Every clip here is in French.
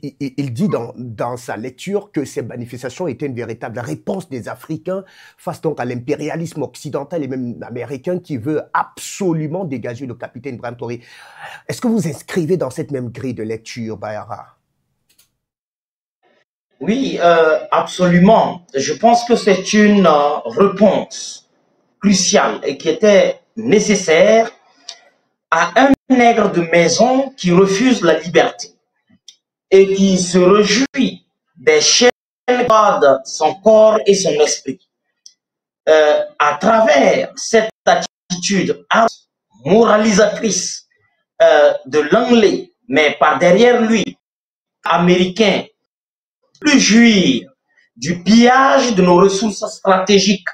il dit dans sa lecture que ces manifestations étaient une véritable réponse des Africains face donc à l'impérialisme occidental et même américain qui veut absolument dégager le capitaine Ibrahim Traoré. Est-ce que vous inscrivez dans cette même grille de lecture, Bayara? Oui, absolument. Je pense que c'est une réponse cruciale et qui était nécessaire à un nègre de maison qui refuse la liberté et qui se réjouit des chaînes qui gardent son corps et son esprit. À travers cette attitude moralisatrice de Langley, mais par derrière lui, américain, plus jouir du pillage de nos ressources stratégiques,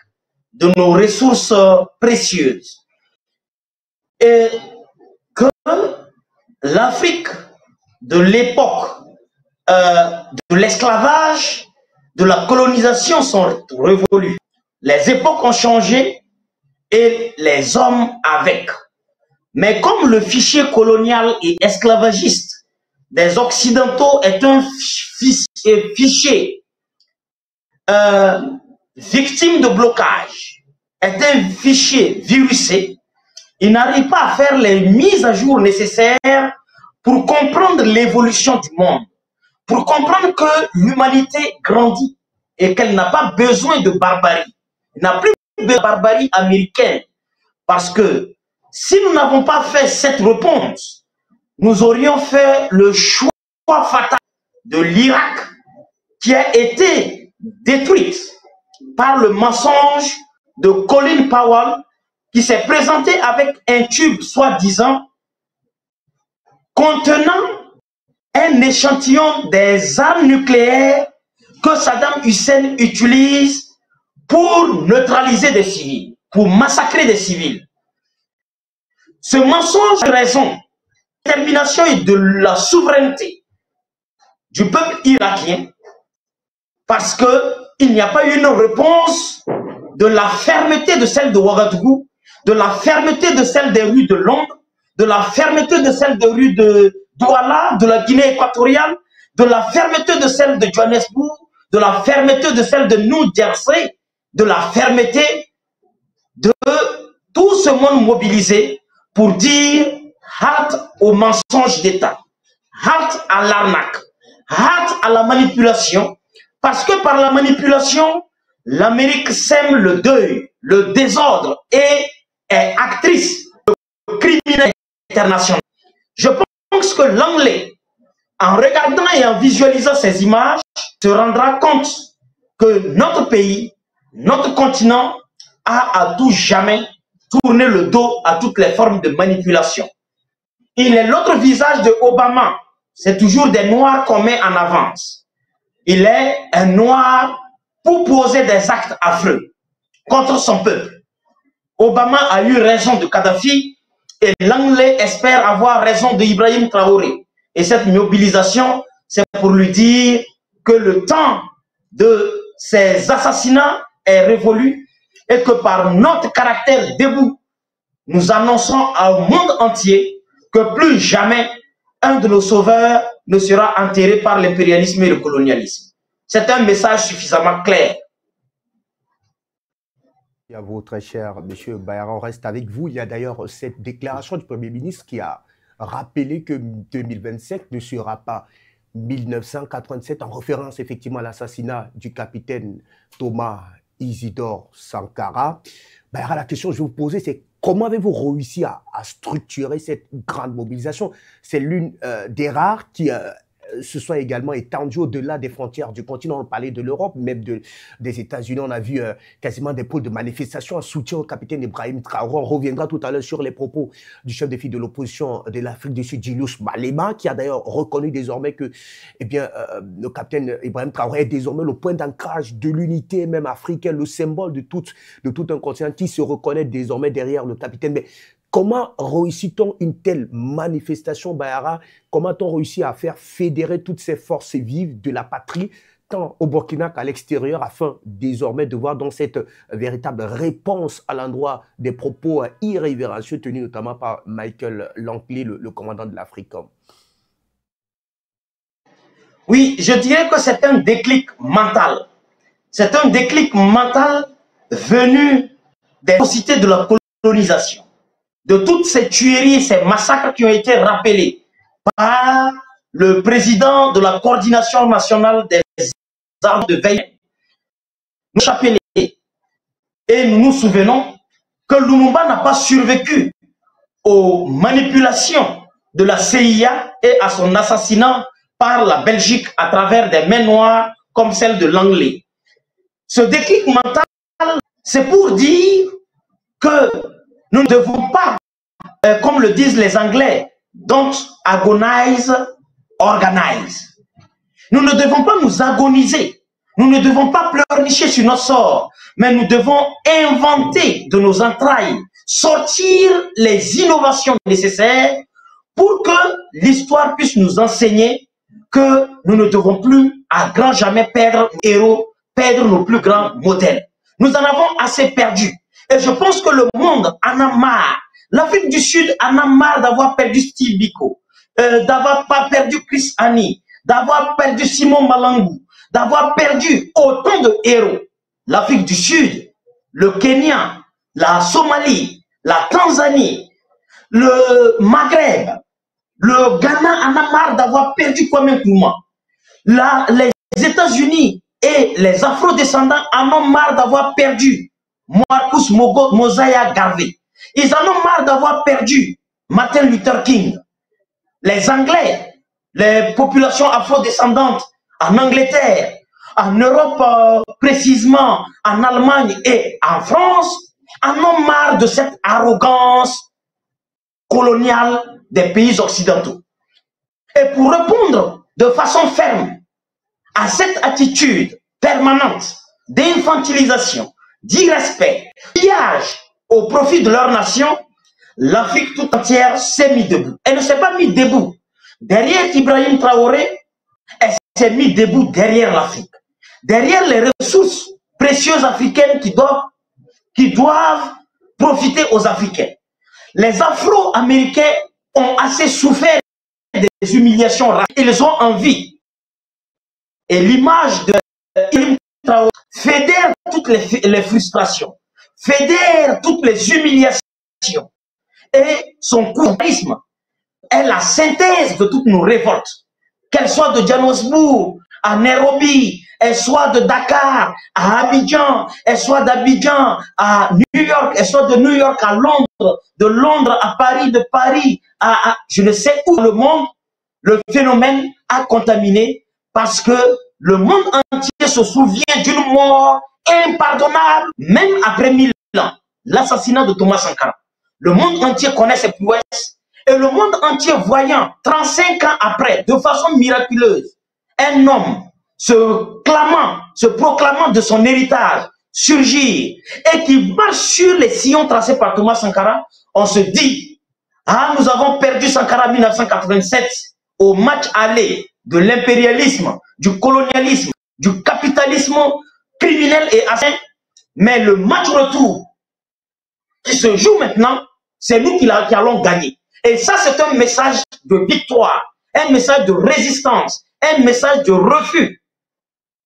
de nos ressources précieuses. Et que l'Afrique de l'époque de l'esclavage, de la colonisation sont révolues. Les époques ont changé et les hommes avec. Mais comme le fichier colonial et esclavagiste des Occidentaux est un fichier victime de blocage, est un fichier virusé, il n'arrive pas à faire les mises à jour nécessaires pour comprendre l'évolution du monde, pour comprendre que l'humanité grandit et qu'elle n'a pas besoin de barbarie. Elle n'a plus de barbarie américaine. Parce que si nous n'avons pas fait cette réponse, nous aurions fait le choix fatal de l'Irak qui a été détruite par le mensonge de Colin Powell qui s'est présenté avec un tube soi-disant contenant un échantillon des armes nucléaires que Saddam Hussein utilise pour neutraliser des civils, pour massacrer des civils. Ce mensonge a raison, détermination et de la souveraineté du peuple irakien parce qu'il n'y a pas eu une réponse de la fermeté de celle de Ouagadougou, de la fermeté de celle des rues de Londres, de la fermeté de celle des rues de Douala, de la Guinée équatoriale, de la fermeté de celle de Johannesburg, de la fermeté de celle de New Jersey, de la fermeté de tout ce monde mobilisé pour dire halte au mensonge d'État, halte à l'arnaque, halte à la manipulation, parce que par la manipulation, l'Amérique sème le deuil, le désordre et est actrice de criminel international. Je pense que Langley, en regardant et en visualisant ces images, se rendra compte que notre pays, notre continent a à tout jamais tourné le dos à toutes les formes de manipulation. Il est l'autre visage de Obama. C'est toujours des noirs qu'on met en avance. Il est un noir pour poser des actes affreux contre son peuple. Obama a eu raison de Kadhafi et Langley espère avoir raison de Ibrahim Traoré. Et cette mobilisation, c'est pour lui dire que le temps de ces assassinats est révolu et que par notre caractère debout, nous annonçons au monde entier que plus jamais un de nos sauveurs ne sera enterré par l'impérialisme et le colonialisme. C'est un message suffisamment clair. Et à vous, très cher monsieur Bayara, on reste avec vous. Il y a d'ailleurs cette déclaration du Premier ministre qui a rappelé que 2027 ne sera pas 1987, en référence effectivement à l'assassinat du capitaine Thomas Isidore Sankara. Bayara, la question que je vais vous poser, c'est comment avez-vous réussi à structurer cette grande mobilisation? C'est l'une des rares qui se soit également étendue au-delà des frontières du continent. On parlait de l'Europe, même des États-Unis. On a vu quasiment des pôles de manifestation en soutien au capitaine Ibrahim Traoré. On reviendra tout à l'heure sur les propos du chef de file de l'opposition de l'Afrique du Sud, Julius Malema, qui a d'ailleurs reconnu désormais que le capitaine Ibrahim Traoré est désormais le point d'ancrage de l'unité même africaine, le symbole de tout un continent qui se reconnaît désormais derrière le capitaine. Mais comment réussit-on une telle manifestation, Bayara? Comment on réussit à faire fédérer toutes ces forces vives de la patrie, tant au Burkina qu'à l'extérieur, afin désormais de voir dans cette véritable réponse à l'endroit des propos irrévérencieux tenus notamment par Michael Langley, le commandant de l'Africom? Oui, je dirais que c'est un déclic mental. C'est un déclic mental venu des atrocités de la colonisation, de toutes ces tueries, ces massacres qui ont été rappelés par le président de la coordination nationale des armes de veille. Nous chapelés. Et nous nous souvenons que Lumumba n'a pas survécu aux manipulations de la CIA et à son assassinat par la Belgique à travers des mains noires comme celle de Langley. Ce déclic mental, c'est pour dire que nous ne devons pas, comme le disent les Anglais, don't agonize, organize. Nous ne devons pas nous agoniser. Nous ne devons pas pleurnicher sur notre sort, mais nous devons inventer de nos entrailles, sortir les innovations nécessaires pour que l'histoire puisse nous enseigner que nous ne devons plus à grand jamais perdre nos héros, perdre nos plus grands modèles. Nous en avons assez perdu. Et je pense que le monde en a marre. L'Afrique du Sud en a marre d'avoir perdu Steve Biko, d'avoir pas perdu Chris Hani, d'avoir perdu Simon Malangou, d'avoir perdu autant de héros. L'Afrique du Sud, le Kenya, la Somalie, la Tanzanie, le Maghreb, le Ghana en a marre d'avoir perdu Kwame Nkrumah. Les États-Unis et les Afro-descendants en ont marre d'avoir perdu Marcus Mosiah Garvey. Ils en ont marre d'avoir perdu Martin Luther King. Les Anglais, les populations afro-descendantes en Angleterre, en Europe précisément, en Allemagne et en France, en ont marre de cette arrogance coloniale des pays occidentaux. Et pour répondre de façon ferme à cette attitude permanente d'infantilisation, d'irrespect, pillage au profit de leur nation, l'Afrique tout entière s'est mise debout. Elle ne s'est pas mise debout derrière Ibrahim Traoré, elle s'est mise debout derrière l'Afrique, derrière les ressources précieuses africaines qui doivent profiter aux Africains. Les Afro-Américains ont assez souffert des humiliations raciales. Ils ont envie. Et l'image de Ibrahim Traoré fédère toutes les frustrations, fédère toutes les humiliations. Et son charisme est la synthèse de toutes nos révoltes, qu'elles soient de Johannesburg à Nairobi, elles soient de Dakar à Abidjan, elles soient d'Abidjan à New York, elles soient de New York à Londres, de Londres à Paris, de Paris à je ne sais où le monde, le phénomène a contaminé parce que le monde entier se souvient d'une mort impardonnable, même après 1000 ans, l'assassinat de Thomas Sankara. Le monde entier connaît ses prouesses et le monde entier voyant 35 ans après, de façon miraculeuse, un homme se proclamant de son héritage, surgir et qui marche sur les sillons tracés par Thomas Sankara, on se dit, ah, nous avons perdu Sankara en 1987 au match aller de l'impérialisme, du colonialisme, du capitalisme criminel et assain, mais le match retour qui se joue maintenant, c'est nous qui allons gagner. Et ça, c'est un message de victoire, un message de résistance, un message de refus,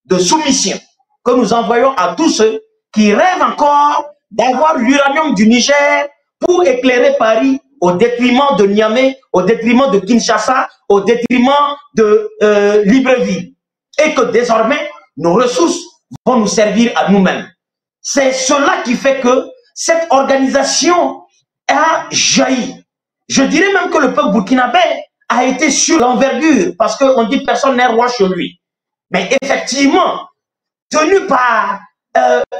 de soumission que nous envoyons à tous ceux qui rêvent encore d'avoir l'uranium du Niger pour éclairer Paris au détriment de Niamey, au détriment de Kinshasa, au détriment de Libreville. Et que désormais, nos ressources vont nous servir à nous-mêmes. C'est cela qui fait que cette organisation a jailli. Je dirais même que le peuple burkinabé a été sur l'envergure, parce qu'on dit personne n'est roi chez lui. Mais effectivement, tenu par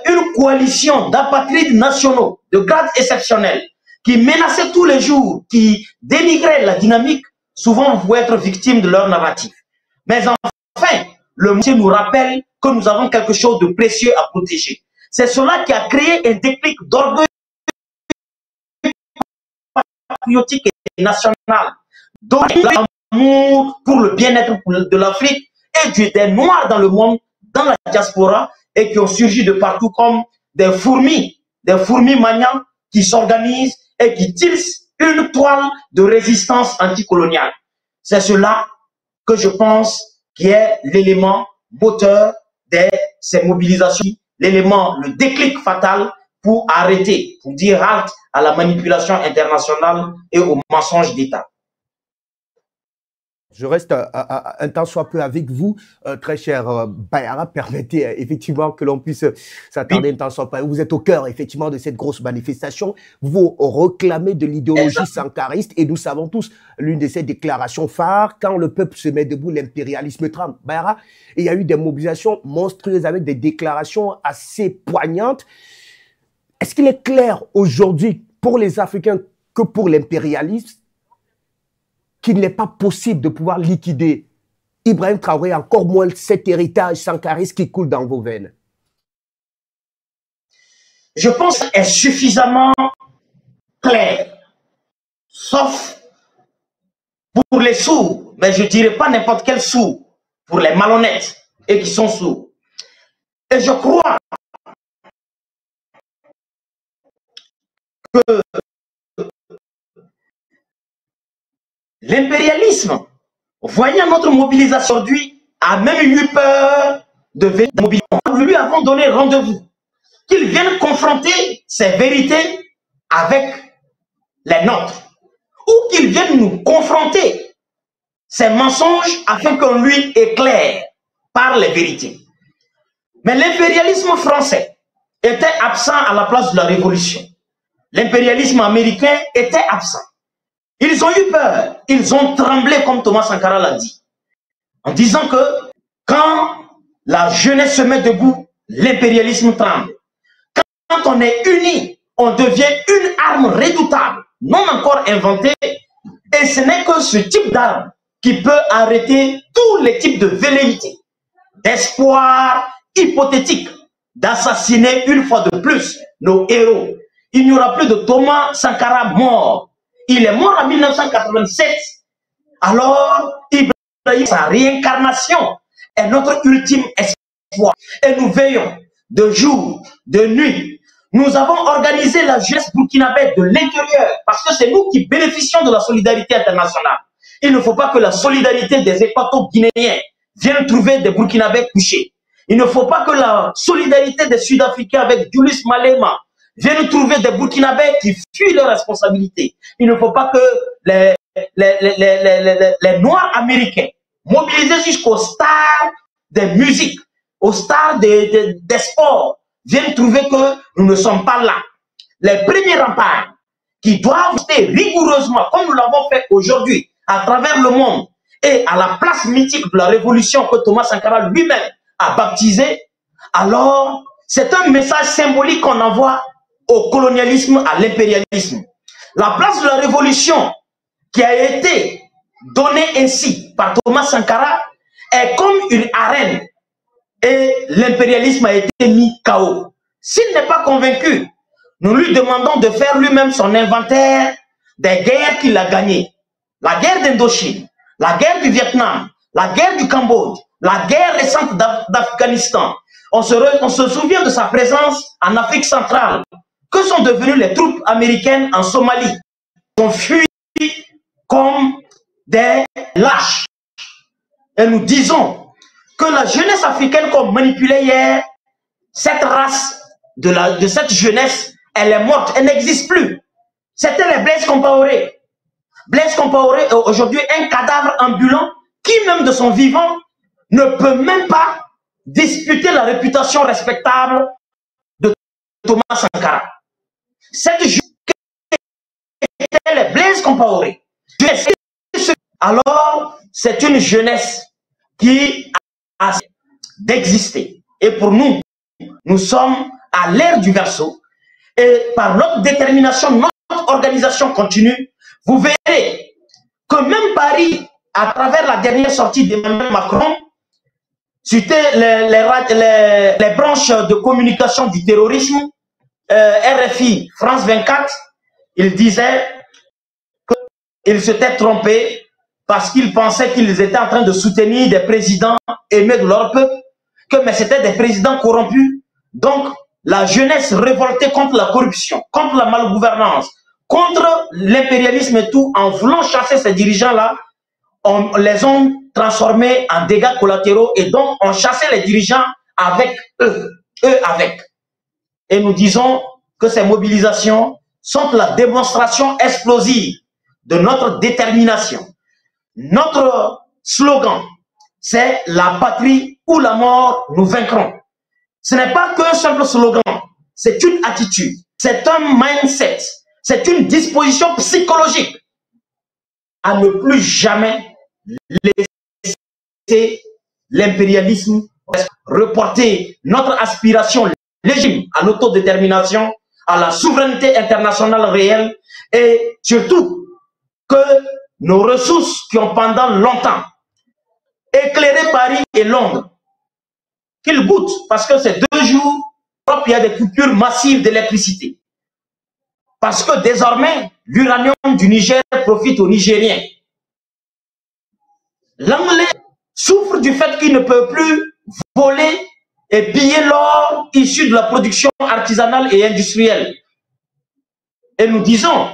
une coalition d'apatrides nationaux de grade exceptionnel, qui menaçaient tous les jours, qui dénigraient la dynamique, souvent vous pouvez être victime de leur narratif. Mais enfin, le monsieur nous rappelle que nous avons quelque chose de précieux à protéger. C'est cela qui a créé un déclic d'orgueil patriotique et national, donner l'amour pour le bien-être de l'Afrique et des Noirs dans le monde, dans la diaspora, et qui ont surgi de partout comme des fourmis maniants qui s'organisent et qui tissent une toile de résistance anticoloniale. C'est cela que je pense qui est l'élément moteur de ces mobilisations, l'élément, le déclic fatal pour arrêter, pour dire halte à la manipulation internationale et au mensonge d'État. Je reste un temps soit peu avec vous, très cher Bayara. Permettez effectivement que l'on puisse s'attarder un temps soit peu. Vous êtes au cœur effectivement de cette grosse manifestation. Vous réclamez de l'idéologie sankariste et nous savons tous l'une de ces déclarations phares, quand le peuple se met debout, l'impérialisme tremble. Bayara, il y a eu des mobilisations monstrueuses avec des déclarations assez poignantes. Est-ce qu'il est clair aujourd'hui pour les Africains que pour l'impérialisme, qu'il n'est pas possible de pouvoir liquider Ibrahim Traoré, encore moins cet héritage sankariste qui coule dans vos veines? Je pense qu'elle est suffisamment claire, sauf pour les sourds, mais je ne dirais pas n'importe quel sourd, pour les malhonnêtes et qui sont sourds. Et je crois que l'impérialisme, voyant notre mobilisation aujourd'hui, a même eu peur de venir mobiliser. Nous lui avons donné rendez-vous, qu'il vienne confronter ces vérités avec les nôtres, ou qu'il vienne nous confronter ces mensonges afin qu'on lui éclaire par les vérités. Mais l'impérialisme français était absent à la place de la révolution. L'impérialisme américain était absent. Ils ont eu peur, ils ont tremblé comme Thomas Sankara l'a dit, en disant que quand la jeunesse se met debout, l'impérialisme tremble. Quand on est unis, on devient une arme redoutable, non encore inventée, et ce n'est que ce type d'arme qui peut arrêter tous les types de velléités, d'espoir hypothétique, d'assassiner une fois de plus nos héros. Il n'y aura plus de Thomas Sankara mort. Il est mort en 1987. Alors, Ibrahim, sa réincarnation est notre ultime espoir. Et nous veillons de jour, de nuit. Nous avons organisé la jeunesse burkinabé de l'intérieur parce que c'est nous qui bénéficions de la solidarité internationale. Il ne faut pas que la solidarité des Équato-Guinéens vienne trouver des Burkinabés couchés. Il ne faut pas que la solidarité des Sud-Africains avec Julius Malema viennent trouver des Burkinabés qui fuient leurs responsabilités. Il ne faut pas que les Noirs américains, mobilisés jusqu'aux stars des musiques, aux stars des sports, viennent trouver que nous ne sommes pas là. Les premiers remparts qui doivent rester rigoureusement, comme nous l'avons fait aujourd'hui, à travers le monde, et à la place mythique de la révolution que Thomas Sankara lui-même a baptisée, alors c'est un message symbolique qu'on envoie au colonialisme, à l'impérialisme. La place de la révolution qui a été donnée ainsi par Thomas Sankara est comme une arène et l'impérialisme a été mis KO. S'il n'est pas convaincu, nous lui demandons de faire lui-même son inventaire des guerres qu'il a gagnées. La guerre d'Indochine, la guerre du Vietnam, la guerre du Cambodge, la guerre récente d'Afghanistan. On se souvient de sa présence en Afrique centrale. Que sont devenues les troupes américaines en Somalie? Ils ont fui comme des lâches. Et nous disons que la jeunesse africaine qu'on manipulait hier, cette race de cette jeunesse, elle est morte, elle n'existe plus. C'était les Blaise Compaoré. Blaise Compaoré est aujourd'hui un cadavre ambulant qui, même de son vivant, ne peut même pas disputer la réputation respectable de Thomas Sankara. Cette jeunesse était les Blaise Compaoré. Alors, c'est une jeunesse qui a d'exister. Et pour nous, nous sommes à l'ère du Verseau. Et par notre détermination, notre organisation continue, vous verrez que même Paris, à travers la dernière sortie d'Emmanuel Macron, c'était les branches de communication du terrorisme, RFI, France 24, il disait qu'ils s'étaient trompés parce qu'ils pensaient qu'ils étaient en train de soutenir des présidents aimés de leur peuple, mais c'était des présidents corrompus. Donc, la jeunesse révoltée contre la corruption, contre la malgouvernance, contre l'impérialisme et tout, en voulant chasser ces dirigeants-là, on les ont transformés en dégâts collatéraux et donc on chassait les dirigeants avec eux avec. Et nous disons que ces mobilisations sont la démonstration explosive de notre détermination. Notre slogan, c'est la patrie ou la mort, nous vaincrons. Ce n'est pas qu'un simple slogan, c'est une attitude, c'est un mindset, c'est une disposition psychologique à ne plus jamais laisser l'impérialisme reporter notre aspiration légitime à l'autodétermination, à la souveraineté internationale réelle et surtout que nos ressources qui ont pendant longtemps éclairé Paris et Londres, qu'ils goûtent parce que ces 2 jours, il y a des coupures massives d'électricité. Parce que désormais, l'uranium du Niger profite aux Nigériens. L'Anglais souffre du fait qu'il ne peut plus voler et piller l'or issu de la production artisanale et industrielle. Et nous disons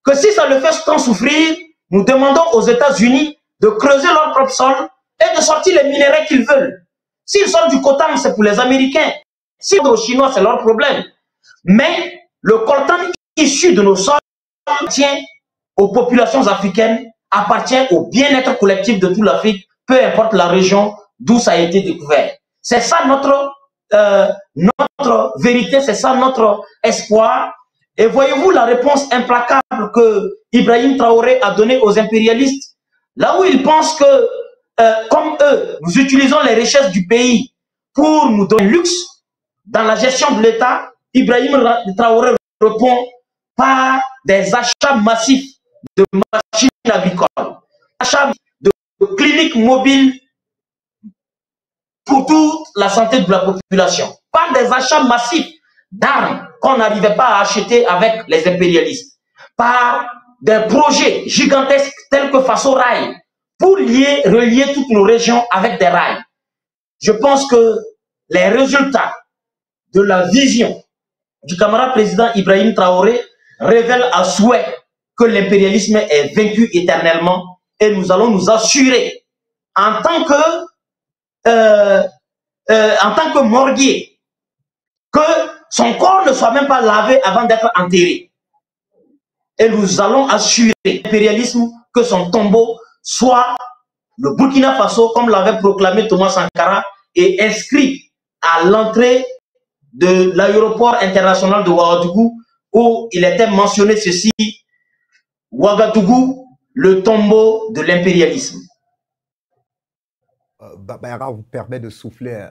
que si ça le fait tant souffrir, nous demandons aux États-Unis de creuser leur propre sol et de sortir les minéraux qu'ils veulent. S'ils sortent du coltan, c'est pour les Américains. S'ils sortent aux Chinois, c'est leur problème. Mais le coltan issu de nos sols appartient aux populations africaines, appartient au bien-être collectif de toute l'Afrique, peu importe la région d'où ça a été découvert. C'est ça notre vérité, c'est ça notre espoir. Et voyez-vous la réponse implacable que Ibrahim Traoré a donnée aux impérialistes, là où ils pensent que, comme eux, nous utilisons les richesses du pays pour nous donner luxe dans la gestion de l'État. Ibrahim Traoré répond par des achats massifs de machines agricoles, achats de cliniques mobiles pour toute la santé de la population, par des achats massifs d'armes qu'on n'arrivait pas à acheter avec les impérialistes, par des projets gigantesques tels que Faso Rail, pour relier toutes nos régions avec des rails. Je pense que les résultats de la vision du camarade président Ibrahim Traoré révèlent à souhait que l'impérialisme est vaincu éternellement et nous allons nous assurer en tant que morguier que son corps ne soit même pas lavé avant d'être enterré. Et nous allons assurer l'impérialisme que son tombeau soit le Burkina Faso, comme l'avait proclamé Thomas Sankara, et inscrit à l'entrée de l'aéroport international de Ouagadougou, où il était mentionné ceci: Ouagadougou, le tombeau de l'impérialisme. Bayara vous permet de souffler